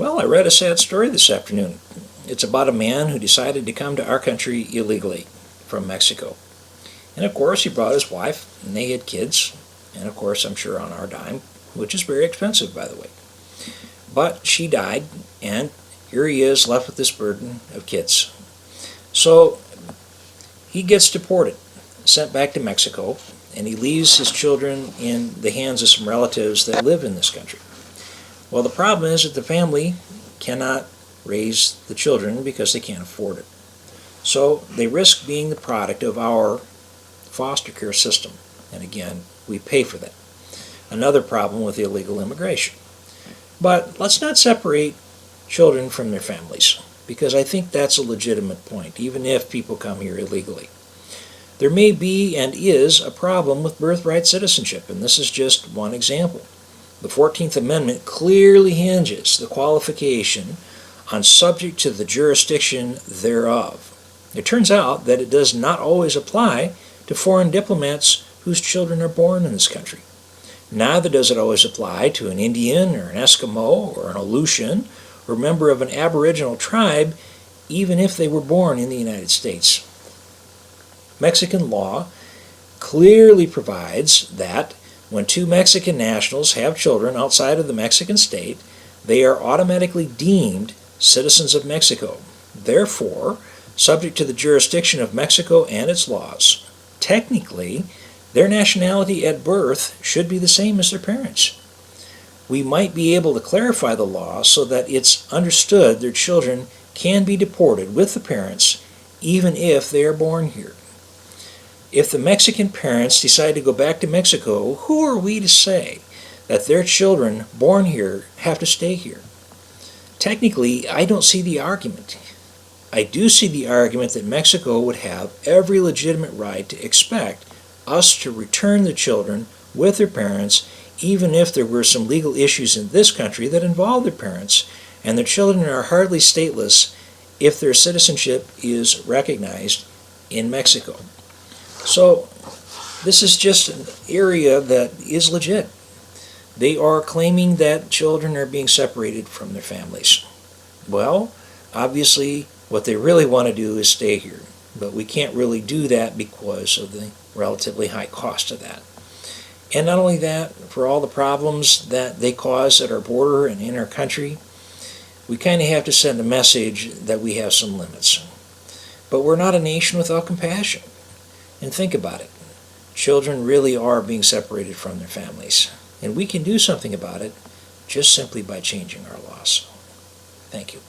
Well, I read a sad story this afternoon. It's about a man who decided to come to our country illegally from Mexico. And of course, he brought his wife, and they had kids, and of course, I'm sure on our dime, which is very expensive, by the way. But she died, and here he is left with this burden of kids. So he gets deported, sent back to Mexico, and he leaves his children in the hands of some relatives that live in this country. Well, the problem is that the family cannot raise the children because they can't afford it. So they risk being the product of our foster care system. And again, we pay for that. Another problem with illegal immigration. But let's not separate children from their families, because I think that's a legitimate point, even if people come here illegally. There may be and is a problem with birthright citizenship, and this is just one example. The 14th Amendment clearly hinges the qualification on subject to the jurisdiction thereof. It turns out that it does not always apply to foreign diplomats whose children are born in this country. Neither does it always apply to an Indian or an Eskimo or an Aleutian or member of an Aboriginal tribe, even if they were born in the United States. Mexican law clearly provides that when two Mexican nationals have children outside of the Mexican state, they are automatically deemed citizens of Mexico, therefore subject to the jurisdiction of Mexico and its laws. Technically, their nationality at birth should be the same as their parents. We might be able to clarify the law so that it's understood their children can be deported with the parents even if they are born here. If the Mexican parents decide to go back to Mexico, who are we to say that their children born here have to stay here? Technically, I don't see the argument. I do see the argument that Mexico would have every legitimate right to expect us to return the children with their parents, even if there were some legal issues in this country that involve their parents, and their children are hardly stateless if their citizenship is recognized in Mexico. So this is just an area that is legit. They are claiming that children are being separated from their families. Well, obviously what they really want to do is stay here, but we can't really do that because of the relatively high cost of that. And not only that, for all the problems that they cause at our border and in our country, we kind of have to send a message that we have some limits. But we're not a nation without compassion. And think about it. Children really are being separated from their families. And we can do something about it just simply by changing our laws. Thank you.